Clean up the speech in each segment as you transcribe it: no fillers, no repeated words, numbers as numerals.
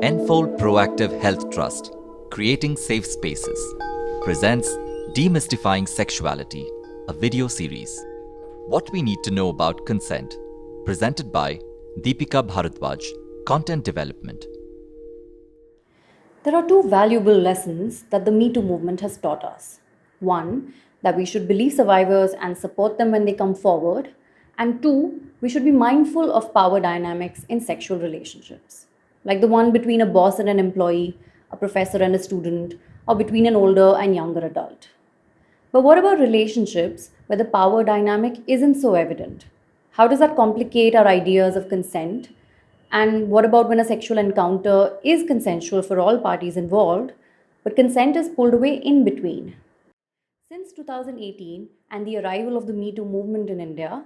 Enfold Proactive Health Trust, Creating Safe Spaces, presents Demystifying Sexuality, a video series. What we need to know about consent, presented by Deepika Bharadwaj, Content Development. There are two valuable lessons that the Me Too movement has taught us. One, that we should believe survivors and support them when they come forward. And two, we should be mindful of power dynamics in sexual relationships, like the one between a boss and an employee, a professor and a student, or between an older and younger adult. But what about relationships where the power dynamic isn't so evident? How does that complicate our ideas of consent? And what about when a sexual encounter is consensual for all parties involved, but consent is pulled away in between? Since 2018 and the arrival of the Me Too movement in India,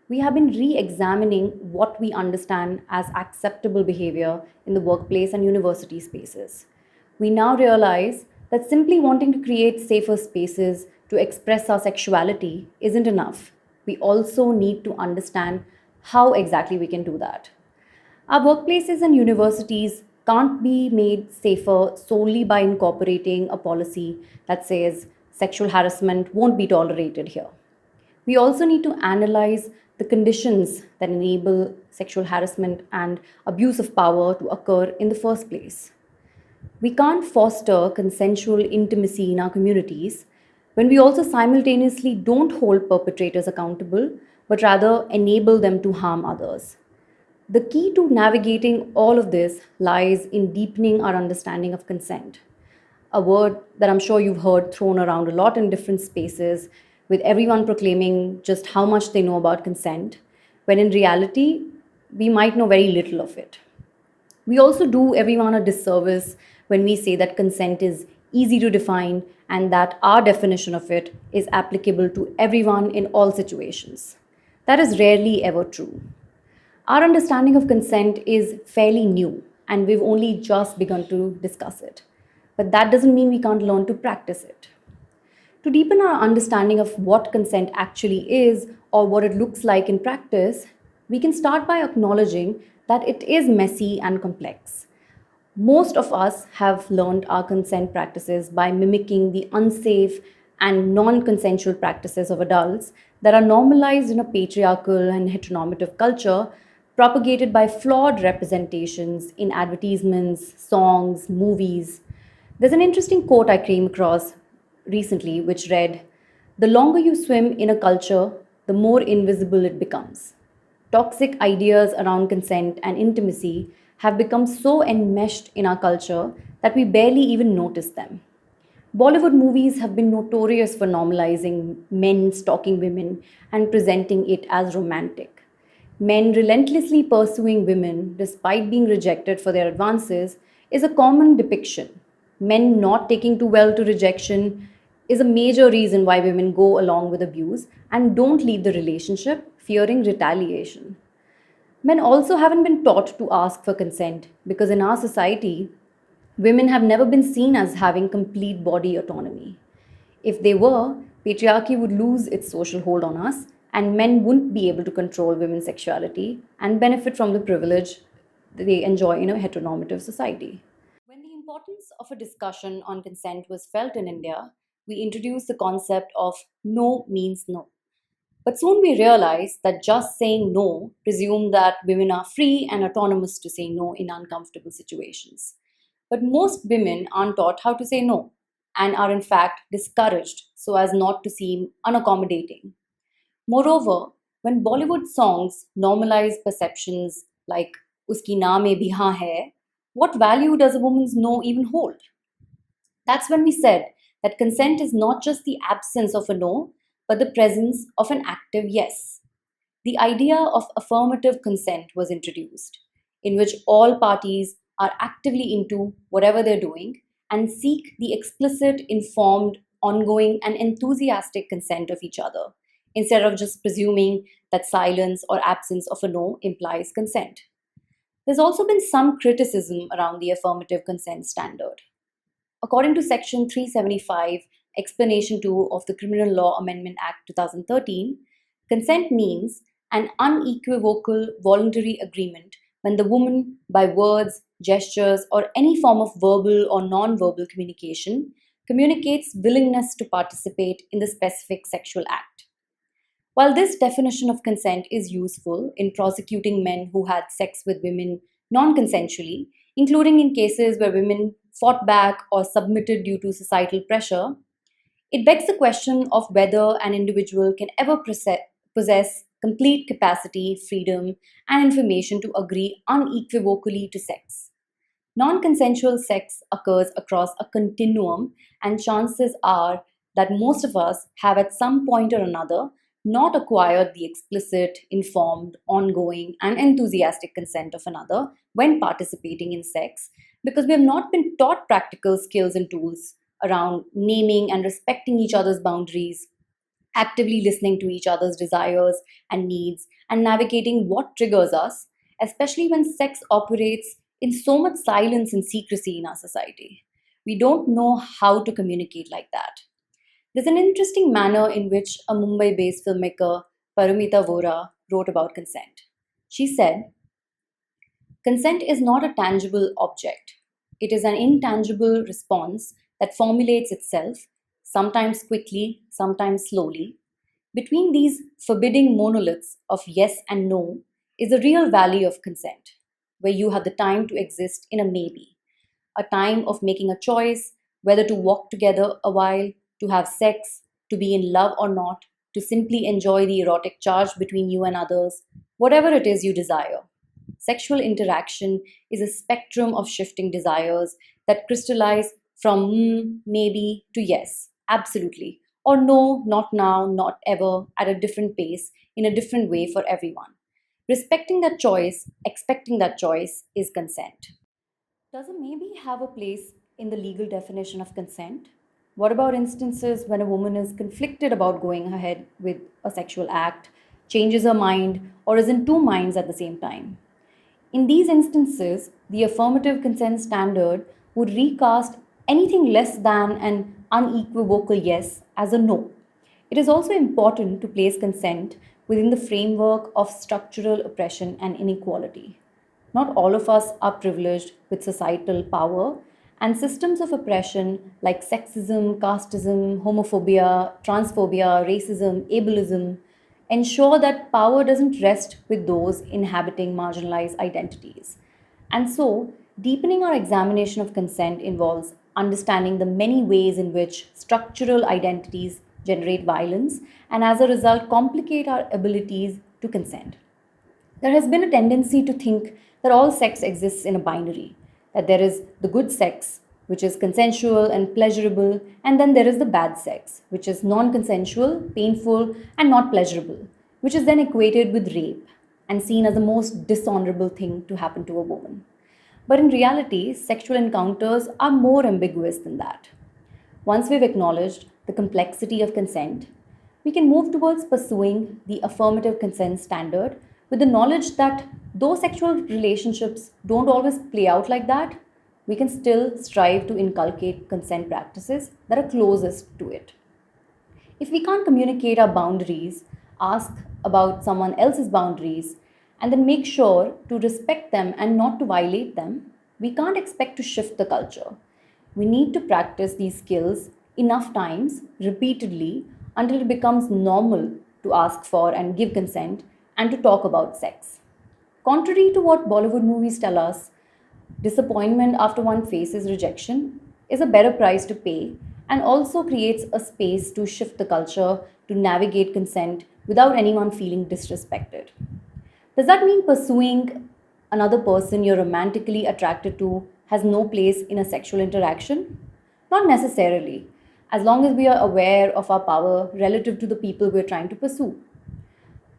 we have been re examining what we understand as acceptable behavior in the workplace and university spaces. We now realize that simply wanting to create safer spaces to express our sexuality isn't enough. We also need to understand how exactly we can do that. Our workplaces and universities can't be made safer solely by incorporating a policy that says sexual harassment won't be tolerated here. We also need to analyze the conditions that enable sexual harassment and abuse of power to occur in the first place. We can't foster consensual intimacy in our communities when we also simultaneously don't hold perpetrators accountable, but rather enable them to harm others. The key to navigating all of this lies in deepening our understanding of consent, a word that I'm sure you've heard thrown around a lot in different spaces, with everyone proclaiming just how much they know about consent, when in reality, we might know very little of it. We also do everyone a disservice when we say that consent is easy to define and that our definition of it is applicable to everyone in all situations. That is rarely ever true. Our understanding of consent is fairly new and we've only just begun to discuss it. But that doesn't mean we can't learn to practice it. To deepen our understanding of what consent actually is or what it looks like in practice, we can start by acknowledging that it is messy and complex. Most of us have learned our consent practices by mimicking the unsafe and non consensual practices of adults that are normalized in a patriarchal and heteronormative culture propagated by flawed representations in advertisements, songs, movies. There's an interesting quote I came across recently which read, "The longer you swim in a culture, the more invisible it becomes." Toxic ideas around consent and intimacy have become so enmeshed in our culture that we barely even notice them. Bollywood movies have been notorious for normalizing men stalking women and presenting it as romantic. Men relentlessly pursuing women despite being rejected for their advances is a common depiction. Men not taking too well to rejection is a major reason why women go along with abuse and don't leave the relationship fearing retaliation. Men also haven't been taught to ask for consent because in our society, women have never been seen as having complete body autonomy. If they were, patriarchy would lose its social hold on us, and men wouldn't be able to control women's sexuality and benefit from the privilege they enjoy in a heteronormative society. When the importance of a discussion on consent was felt in India, we introduced the concept of no means no. But soon we realized that just saying no presumed that women are free and autonomous to say no in uncomfortable situations. But most women aren't taught how to say no and are in fact discouraged so as not to seem unaccommodating. Moreover, when Bollywood songs normalize perceptions like uski na mein bhi haan hai, what value does a woman's no even hold? That's when we said that consent is not just the absence of a no, but the presence of an active yes. The idea of affirmative consent was introduced, in which all parties are actively into whatever they're doing and seek the explicit, informed, ongoing, and enthusiastic consent of each other, instead of just presuming that silence or absence of a no implies consent. There's also been some criticism around the affirmative consent standard. According to Section 375, Explanation 2 of the Criminal Law Amendment Act 2013, consent means an unequivocal voluntary agreement when the woman, by words, gestures, or any form of verbal or non verbal communication, communicates willingness to participate in the specific sexual act. While this definition of consent is useful in prosecuting men who had sex with women non consensually, including in cases where women fought back or submitted due to societal pressure, it begs the question of whether an individual can ever possess complete capacity, freedom, and information to agree unequivocally to sex. Non consensual sex occurs across a continuum, and chances are that most of us have at some point or another not acquired the explicit, informed, ongoing, and enthusiastic consent of another when participating in sex because we have not been taught practical skills and tools around naming and respecting each other's boundaries, actively listening to each other's desires and needs, and navigating what triggers us, especially when sex operates in so much silence and secrecy in our society. We don't know how to communicate like that. There's an interesting manner in which a Mumbai based filmmaker, Paramita Vora, wrote about consent. She said, consent is not a tangible object. It is an intangible response that formulates itself, sometimes quickly, sometimes slowly. Between these forbidding monoliths of yes and no is the real value of consent, where you have the time to exist in a maybe, a time of making a choice whether to walk together a while, to have sex, to be in love or not, to simply enjoy the erotic charge between you and others, whatever it is you desire. Sexual interaction is a spectrum of shifting desires that crystallize from maybe to yes, absolutely, or no, not now, not ever, at a different pace, in a different way for everyone. Respecting that choice, expecting that choice, is consent. Does a maybe have a place in the legal definition of consent? What about instances when a woman is conflicted about going ahead with a sexual act, changes her mind, or is in two minds at the same time? In these instances, the affirmative consent standard would recast anything less than an unequivocal yes as a no. It is also important to place consent within the framework of structural oppression and inequality. Not all of us are privileged with societal power, and systems of oppression like sexism, casteism, homophobia, transphobia, racism, ableism ensure that power doesn't rest with those inhabiting marginalized identities. And so, deepening our examination of consent involves understanding the many ways in which structural identities generate violence and, as a result, complicate our abilities to consent. There has been a tendency to think that all sex exists in a binary, that there is the good sex, which is consensual and pleasurable, and then there is the bad sex, which is non consensual, painful, and not pleasurable, which is then equated with rape and seen as the most dishonorable thing to happen to a woman. But in reality, sexual encounters are more ambiguous than that. Once we've acknowledged the complexity of consent, we can move towards pursuing the affirmative consent standard with the knowledge that though sexual relationships don't always play out like that, we can still strive to inculcate consent practices that are closest to it. If we can't communicate our boundaries, ask about someone else's boundaries, and then make sure to respect them and not to violate them, we can't expect to shift the culture. We need to practice these skills enough times, repeatedly, until it becomes normal to ask for and give consent and to talk about sex. Contrary to what Bollywood movies tell us, disappointment after one faces rejection is a better price to pay and also creates a space to shift the culture to navigate consent without anyone feeling disrespected. Does that mean pursuing another person you're romantically attracted to has no place in a sexual interaction? Not necessarily, as long as we are aware of our power relative to the people we're trying to pursue.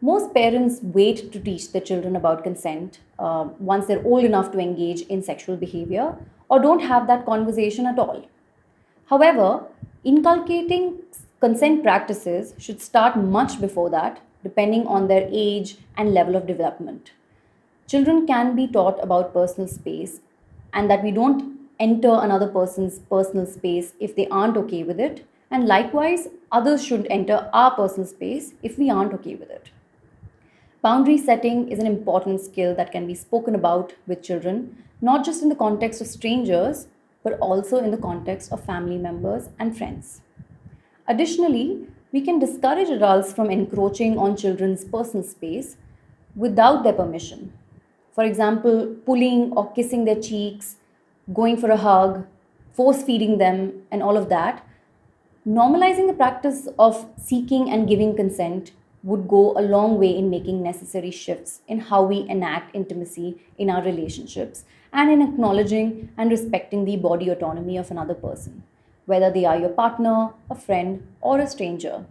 Most parents wait to teach their children about consent once they're old enough to engage in sexual behavior or don't have that conversation at all. However, inculcating consent practices should start much before that, depending on their age and level of development. Children can be taught about personal space and that we don't enter another person's personal space if they aren't okay with it, and likewise, others shouldn't enter our personal space if we aren't okay with it. Boundary setting is an important skill that can be spoken about with children, not just in the context of strangers, but also in the context of family members and friends. Additionally, we can discourage adults from encroaching on children's personal space without their permission. For example, pulling or kissing their cheeks, going for a hug, force feeding them, and all of that. Normalizing the practice of seeking and giving consent would go a long way in making necessary shifts in how we enact intimacy in our relationships and in acknowledging and respecting the body autonomy of another person, whether they are your partner, a friend, or a stranger.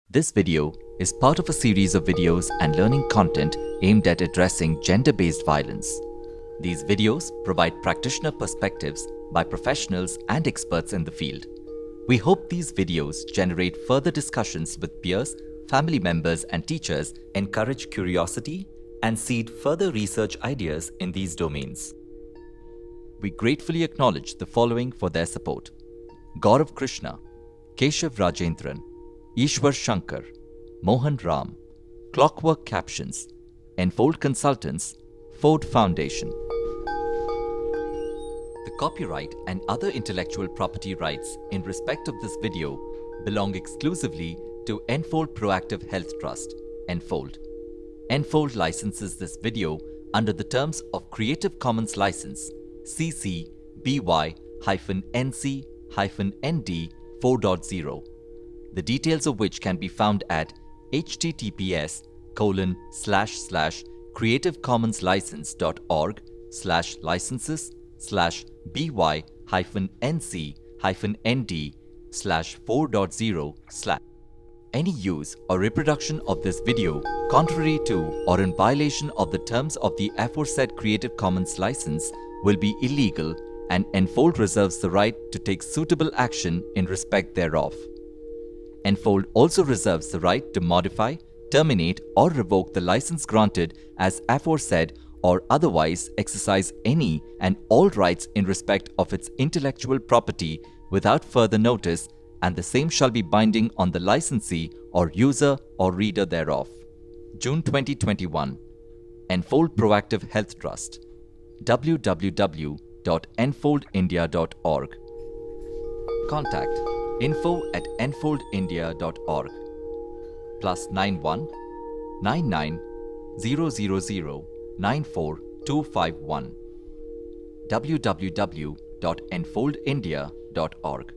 This video is part of a series of videos and learning content aimed at addressing gender-based violence. These videos provide practitioner perspectives by professionals and experts in the field. We hope these videos generate further discussions with peers, family members, and teachers, encourage curiosity, and seed further research ideas in these domains. We gratefully acknowledge the following for their support: Gaurav Krishna, Keshav Rajendran, Ishwar Shankar, Mohan Ram, Clockwork Captions, Enfold Consultants, Ford Foundation. The copyright and other intellectual property rights in respect of this video belong exclusively to Enfold Proactive Health Trust, Enfold. Enfold licenses this video under the terms of Creative Commons License CC BY-NC-ND 4.0, the details of which can be found at https://creativecommonlicense.org/licenses/by-nc-nd/4.0/. Any use or reproduction of this video contrary to or in violation of the terms of the aforesaid Creative Commons license will be illegal, and Enfold reserves the right to take suitable action in respect thereof. Enfold also reserves the right to modify, terminate, or revoke the license granted as aforesaid, or otherwise exercise any and all rights in respect of its intellectual property without further notice, and the same shall be binding on the licensee or user or reader thereof. June 2021. Enfold Proactive Health Trust. www.enfoldindia.org. Contact info@enfoldindia.org. +91 99 000 94251. www.enfoldindia.org.